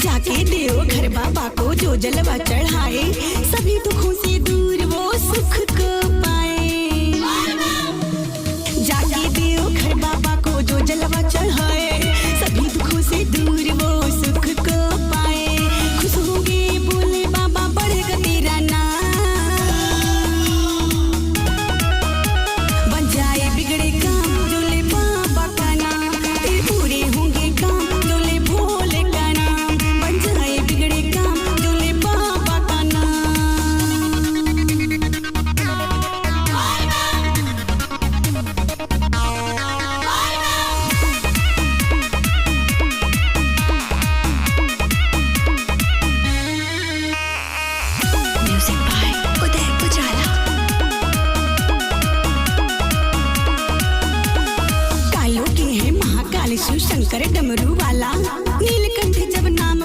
जाके देव घर बाबा को जो जलवा चढ़ाए, सभी दुखों से दूर वो सुख को पाए। जाके देव घर बाबा को जो जलवा चढ़ाए, सभी दुखों से दूर वो सुख को पाए। खुश होंगे बोले बाबा बढ़ेगा तेरा नाम, बन जाए बिगड़े काम जो ले बाबा का नाम, तेरे पूरे होंगे काम जो ले भोले का नाम, बन जाए बिगड़े काम जो ले बाबा का नाम। म्यूजिक बाय उदय उजाला। कालो के है महाकाल शिव शंकर डमरू वाला, नीलकंठ जब नाम